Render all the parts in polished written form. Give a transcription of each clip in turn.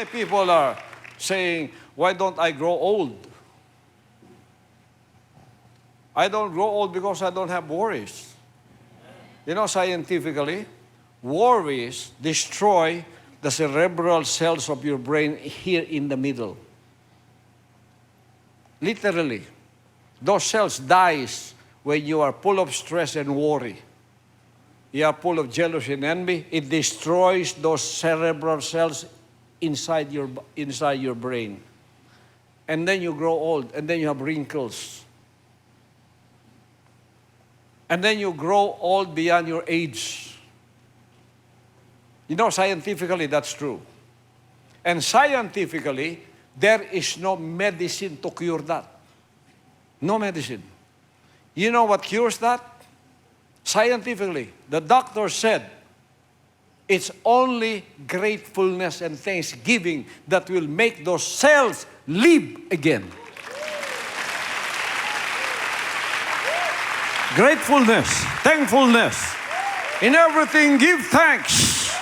many people are saying, why don't I grow old? I don't grow old because I don't have worries. You know, scientifically, worries destroy the cerebral cells of your brain here in the middle. Literally, those cells dies when you are full of stress and worry. You are full of jealousy and envy. It destroys those cerebral cells inside your brain. And then you grow old, and then you have wrinkles. And then you grow old beyond your age. You know, scientifically, that's true. And scientifically, there is no medicine to cure that. No medicine. You know what cures that? Scientifically, the doctor said, it's only gratefulness and thanksgiving that will make those cells live again. Gratefulness, thankfulness. In everything, give thanks.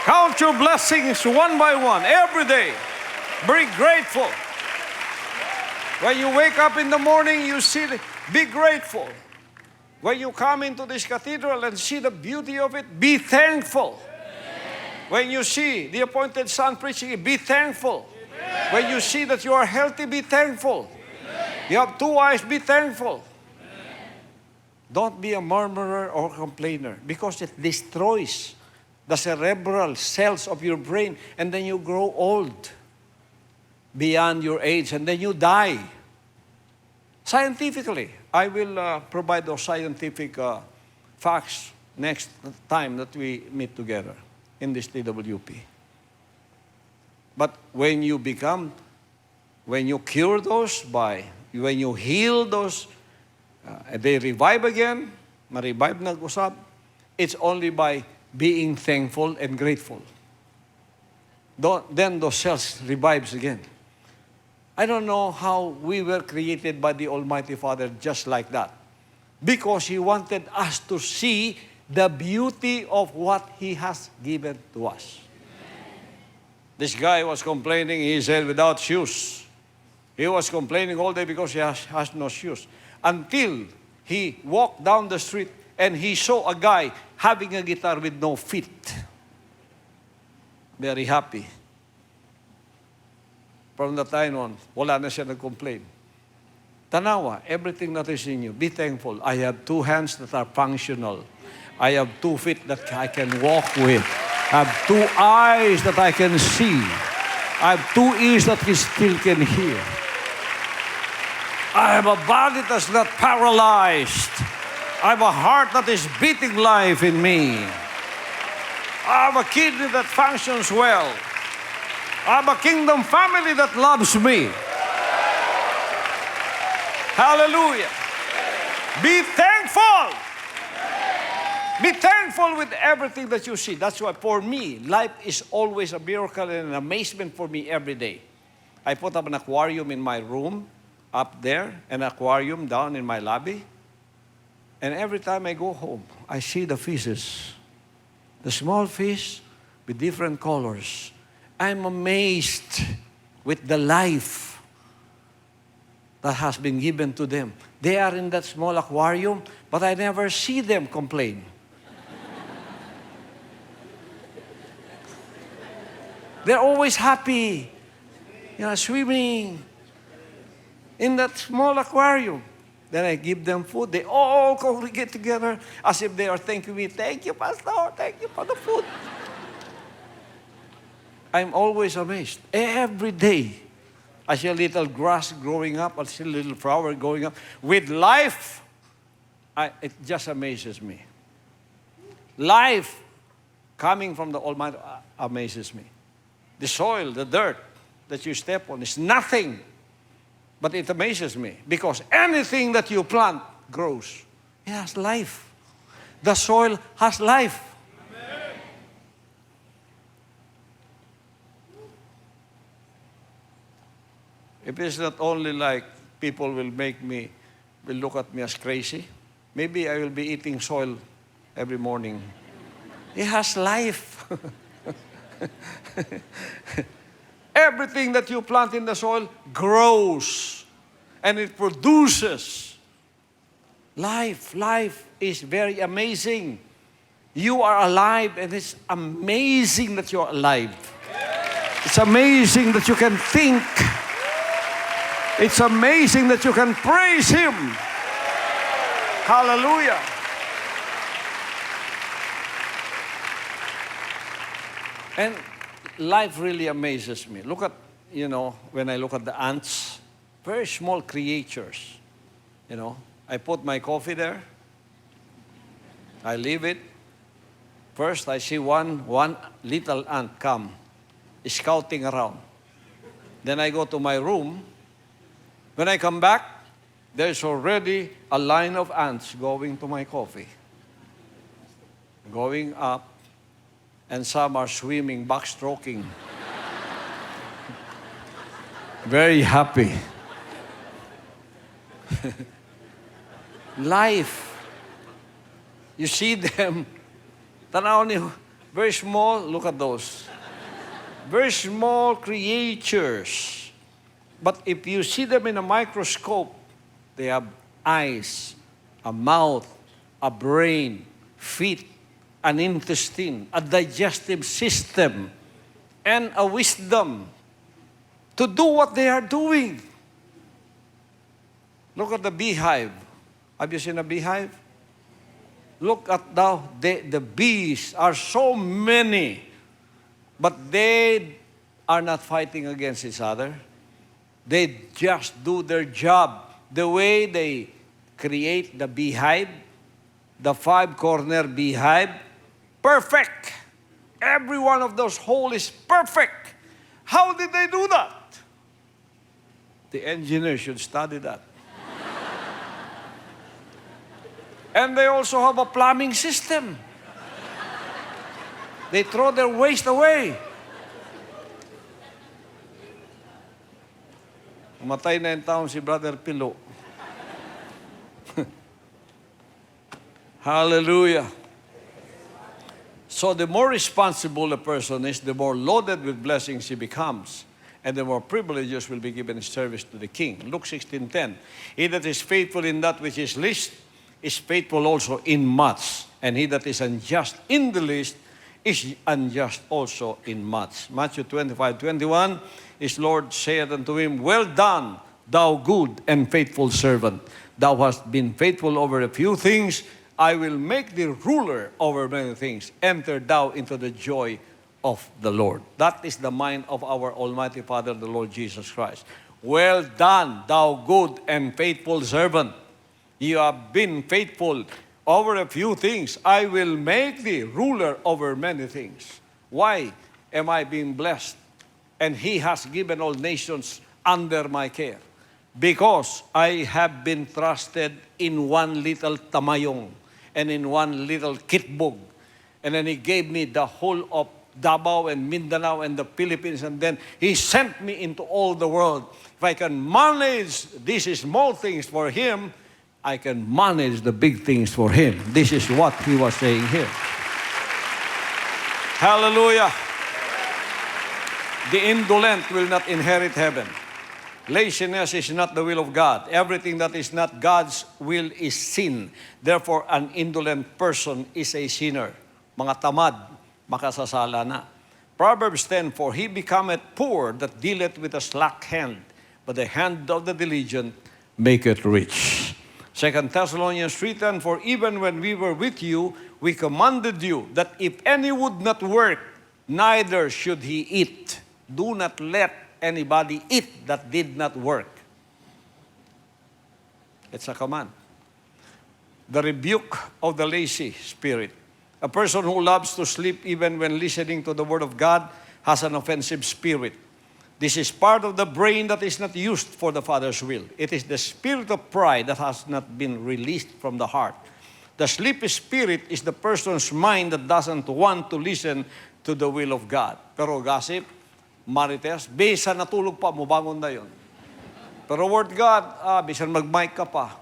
Count your blessings one by one, every day. Be grateful. When you wake up in the morning, you see, be grateful. When you come into this cathedral and see the beauty of it, be thankful. Amen. When you see the appointed son preaching, be thankful. Amen. When you see that you are healthy, be thankful. Amen. You have 2 eyes, be thankful. Amen. Don't be a murmurer or complainer, because it destroys the cerebral cells of your brain, and then you grow old beyond your age, and then you die. Scientifically, I will provide those scientific facts next time that we meet together in this TWP. But when you cure those, when you heal those, they revive again, ma-revive nag-usab, it's only by being thankful and grateful. Then those cells revives again. I don't know how we were created by the Almighty Father just like that. Because He wanted us to see the beauty of what He has given to us. This guy was complaining, he said, without shoes. He was complaining all day because he has no shoes. Until he walked down the street and he saw a guy having a guitar with no feet. Very happy. From that time on, wala na siya nag-complain. Tanawa, everything that is in you, be thankful. I have 2 hands that are functional. I have 2 feet that I can walk with. I have 2 eyes that I can see. I have 2 ears that I still can hear. I have a body that's not paralyzed. I have a heart that is beating life in me. I have a kidney that functions well. I have a kingdom family that loves me. Hallelujah. Be thankful. Be thankful with everything that you see. That's why for me, life is always a miracle and an amazement for me every day. I put up an aquarium in my room, up there, an aquarium down in my lobby. And every time I go home, I see the fishes. The small fish with different colors. I'm amazed with the life that has been given to them. They are in that small aquarium, but I never see them complain. They're always happy, swimming in that small aquarium. Then I give them food. They all congregate together as if they are thanking me. Thank you, Pastor. Thank you for the food. I'm always amazed. Every day, I see a little grass growing up. I see a little flower growing up. With life, it just amazes me. Life coming from the Almighty amazes me. The soil, the dirt that you step on is nothing. But it amazes me because anything that you plant grows. It has life. The soil has life. Amen. If it's not only like people will look at me as crazy, maybe I will be eating soil every morning. It has life. Everything that you plant in the soil grows and it produces life. Life is very amazing. You are alive and it's amazing that you're alive. It's amazing that you can think. It's amazing that you can praise Him. Hallelujah. And life really amazes me. Look at, when I look at the ants, very small creatures. I put my coffee there. I leave it. First, I see one little ant come, scouting around. Then I go to my room. When I come back, there's already a line of ants going to my coffee. Going up, and some are swimming, backstroking. Very happy. Life. You see them, tanaw niyo, very small, look at those. Very small creatures. But if you see them in a microscope, they have eyes, a mouth, a brain, feet, an intestine, a digestive system, and a wisdom to do what they are doing. Look at the beehive. Have you seen a beehive? Look at the bees are so many, but they are not fighting against each other. They just do their job. The way they create the beehive, the 5-corner beehive, perfect. Every one of those holes is perfect. How did they do that? The engineer should study that. And they also have a plumbing system. They throw their waste away. Matay na yung taon si Brother Pilo. Hallelujah. So the more responsible a person is, the more loaded with blessings he becomes, and the more privileges will be given in service to the King. Luke 16:10. He that is faithful in that which is least is faithful also in much, and he that is unjust in the least is unjust also in much. Matthew 25:21, his Lord said unto him, Well done, thou good and faithful servant. Thou hast been faithful over a few things, I will make thee ruler over many things. Enter thou into the joy of the Lord. That is the mind of our Almighty Father, the Lord Jesus Christ. Well done, thou good and faithful servant. You have been faithful over a few things. I will make thee ruler over many things. Why am I being blessed? And He has given all nations under my care. Because I have been trusted in one little tamayong and in one little kitbog. And then He gave me the whole of Davao and Mindanao and the Philippines, and then He sent me into all the world. If I can manage these small things for Him, I can manage the big things for Him. This is what He was saying here. Hallelujah. The indolent will not inherit heaven. Laziness is not the will of God. Everything that is not God's will is sin. Therefore, an indolent person is a sinner. Mga tamad, makasasala na. Proverbs 10, For he becometh poor that dealeth with a slack hand, but the hand of the diligent maketh rich. 2 Thessalonians 3:10, For even when we were with you, we commanded you that if any would not work, neither should he eat. Do not let anybody eat that did not work. It's a command. The rebuke of the lazy spirit. A person who loves to sleep even when listening to the Word of God has an offensive spirit. This is part of the brain that is not used for the Father's will. It is the spirit of pride that has not been released from the heart. The sleepy spirit is the person's mind that doesn't want to listen to the will of God. Pero gossip, marites, bisa natulog pa, mubangon na yun. Pero Word God, bisan mag-mic ka pa.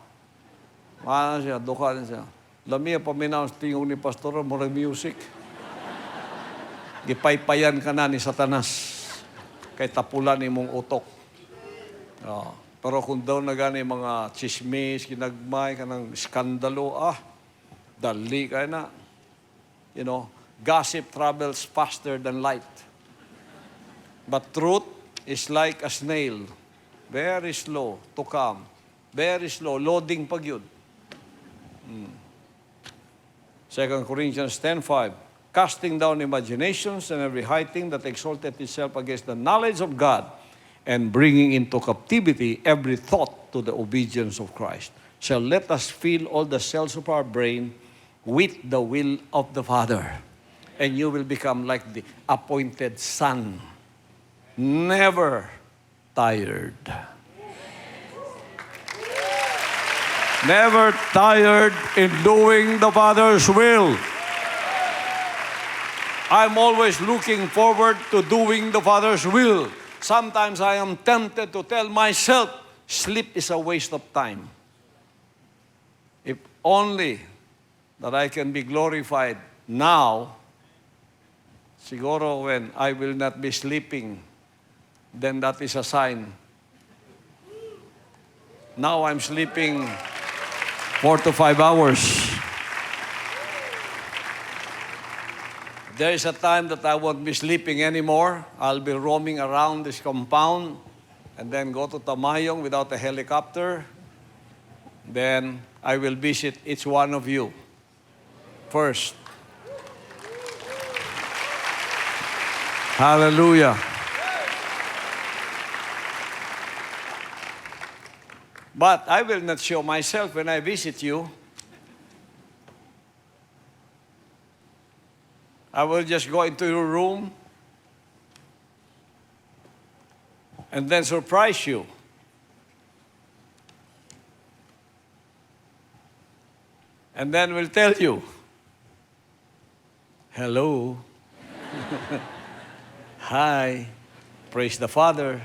Ano siya, duka rin siya. Lamia paminaw sa tingog ni Pastor, murag music. Gipaypayan ka na ni Satanas. Kay tapulan ni mong utok. Pero kung daw na gani mga chismis, ginagmay ka ng skandalo, dali ka na. You know, gossip travels faster than light. But truth is like a snail. Very slow to come. Very slow. Loading pag yun. 2 Corinthians 10:5. Casting down imaginations and every high thing that exalted itself against the knowledge of God, and bringing into captivity every thought to the obedience of Christ. So let us fill all the cells of our brain with the will of the Father. And you will become like the appointed son. Never tired. Never tired in doing the Father's will. I'm always looking forward to doing the Father's will. Sometimes I am tempted to tell myself, sleep is a waste of time. If only that I can be glorified now, siguro when I will not be sleeping, then that is a sign. Now I'm sleeping 4 to 5 hours. There is a time that I won't be sleeping anymore. I'll be roaming around this compound and then go to Tamayong without a helicopter. Then I will visit each one of you first. Hallelujah. But I will not show myself when I visit you. I will just go into your room and then surprise you. And then we'll tell you, hello, hi, praise the Father.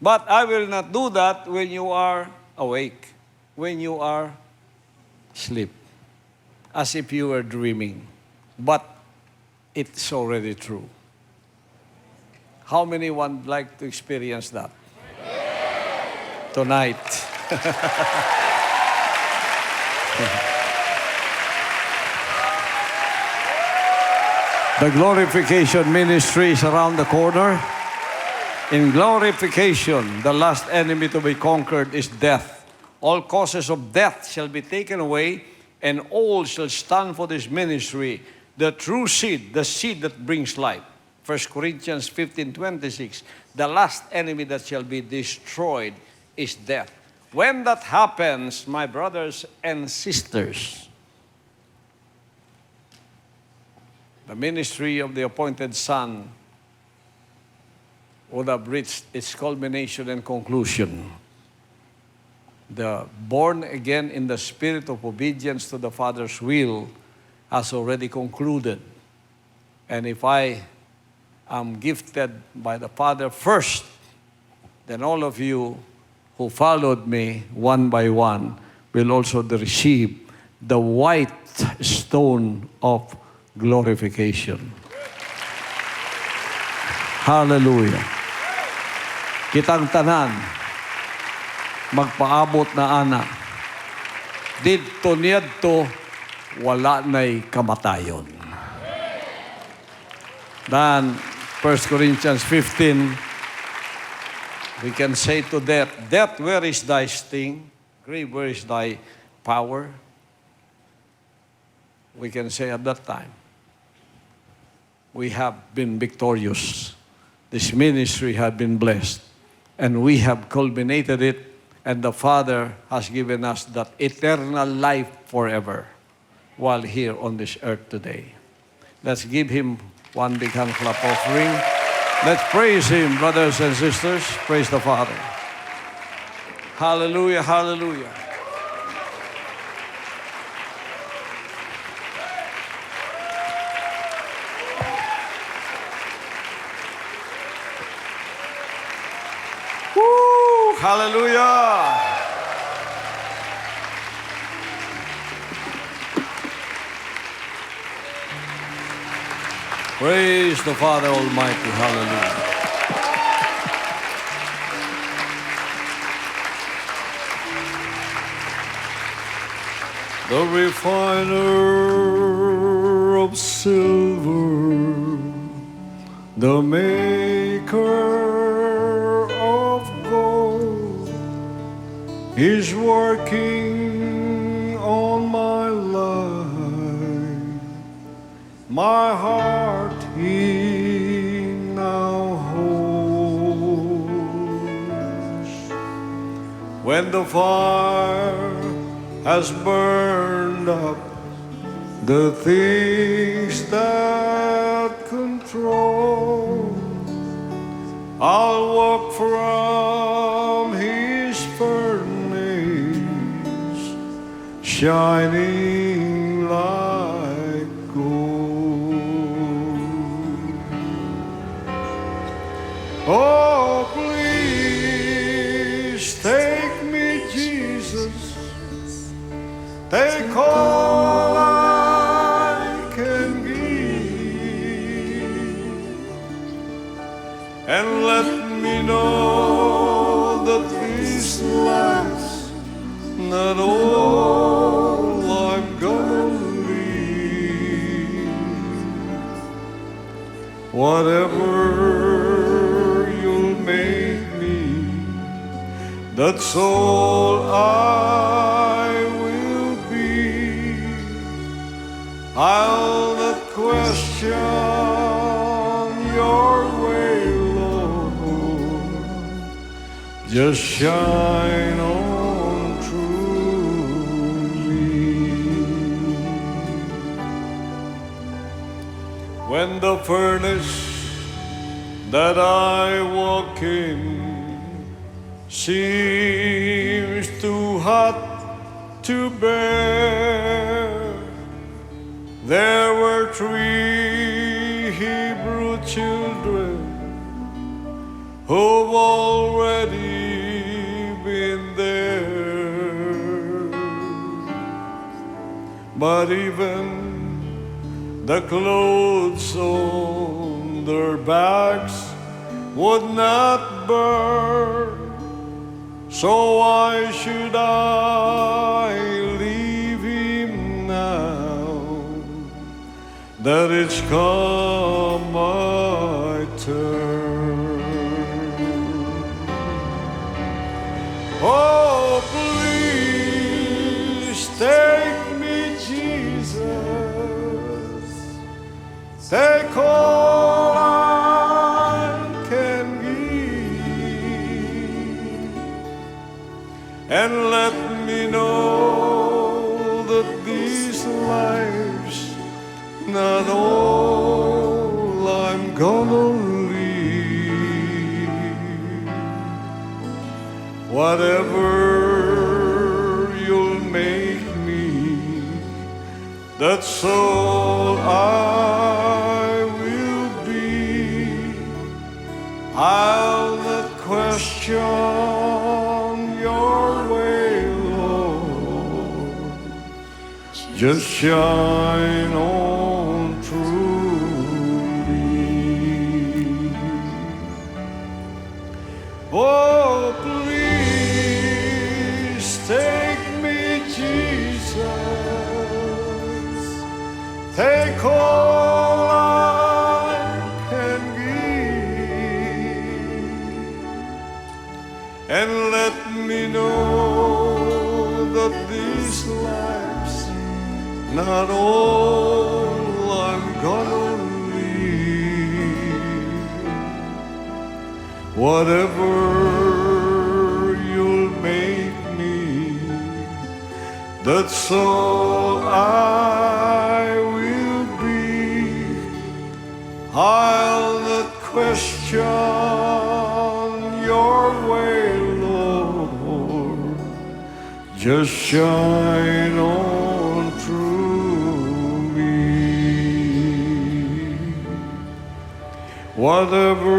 But I will not do that when you are awake, when you are asleep, as if you were dreaming. But it's already true. How many would like to experience that? Tonight. The glorification ministry is around the corner. In glorification, the last enemy to be conquered is death. All causes of death shall be taken away, and all shall stand for this ministry. The true seed, the seed that brings life. 1 Corinthians 15:26. The last enemy that shall be destroyed is death. When that happens, my brothers and sisters, the ministry of the appointed Son would have reached its culmination and conclusion. The born again in the spirit of obedience to the Father's will has already concluded. And if I am gifted by the Father first, then all of you who followed me one by one will also receive the white stone of glorification. Hallelujah. Kitang tanan, magpaabot na ana. Didto niyadto, wala na'y kamatayon. Then, 1 Corinthians 15, we can say to death, death, where is thy sting? Grave, where is thy power? We can say at that time, we have been victorious. This ministry has been blessed. And we have culminated it, and the Father has given us that eternal life forever while here on this earth today. Let's give Him one big hand clap offering. Let's praise Him, brothers and sisters. Praise the Father. Hallelujah, hallelujah. Woo! Hallelujah! Praise the Father Almighty. Hallelujah. The refiner of silver, the maker of gold, is working on my life. My heart He now holds. When the fire has burned up the things that control, I'll walk from His furnace, shining like gold. Oh, please take me, Jesus. Take all I can give, and let me know that this life's not all I'm gonna leave. Whatever you'll make me, that's all I will be. I'll not question your way, Lord. Just shine on through me. When the furnace that I walk in seems too hot to bear, there were 3 Hebrew children who've already been there. But even the clothes on their backs would not burn. So why should I leave Him now that it's come my turn? Oh, please take me, Jesus. Take all I can give, and let me know that this life's not all I'm gonna leave. Whatever you'll make me, that's all I will be. I'll not question your way, Lord. Just shine on through me. Oh, please take me, Jesus. Take all I can give, and let me know that this life's not all I'm gonna leave. Whatever you'll make me, that's all I will be. I'll not question your way, Lord. Just shine on through me. Whatever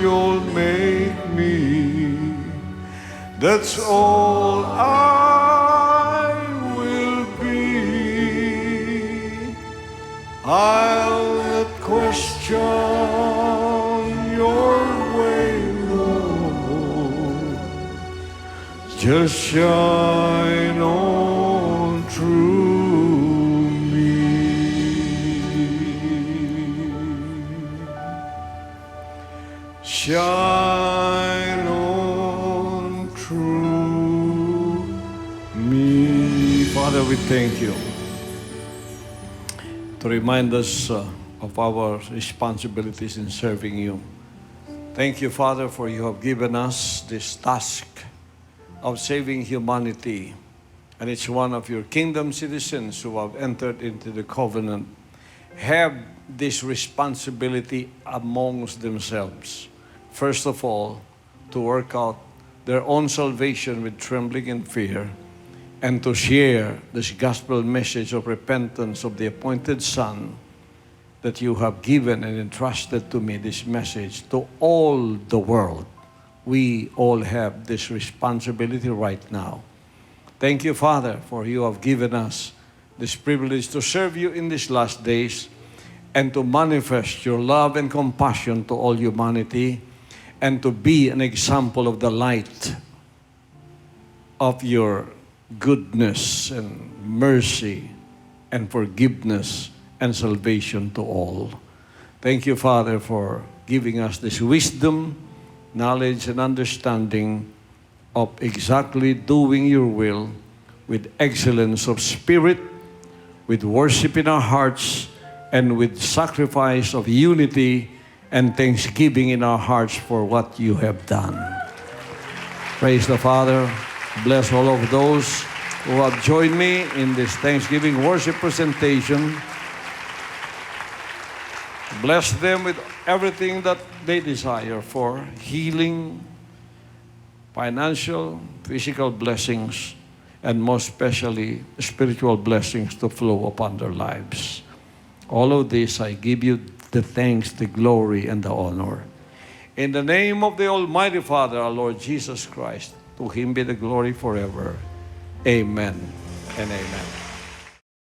you'll make me, that's all I will be. I'll on your way, Lord. Just shine on through me. Shine on through me. Father, we thank you to remind us of our responsibilities in serving you. Thank you, Father, for you have given us this task of saving humanity. And it's one of your kingdom citizens who have entered into the covenant have this responsibility amongst themselves. First of all, to work out their own salvation with trembling and fear, and to share this gospel message of repentance of the appointed Son that you have given and entrusted to me, this message to all the world. We all have this responsibility right now. Thank you, Father, for you have given us this privilege to serve you in these last days and to manifest your love and compassion to all humanity and to be an example of the light of your goodness and mercy and forgiveness and salvation to all. Thank you, Father, for giving us this wisdom, knowledge, and understanding of exactly doing your will with excellence of spirit, with worship in our hearts, and with sacrifice of unity and thanksgiving in our hearts for what you have done. Praise the Father. Bless all of those who have joined me in this Thanksgiving worship presentation. Bless them with everything that they desire for healing, financial, physical blessings, and most especially spiritual blessings to flow upon their lives. All of this, I give you the thanks, the glory, and the honor. In the name of the Almighty Father, our Lord Jesus Christ, to Him be the glory forever. Amen and amen.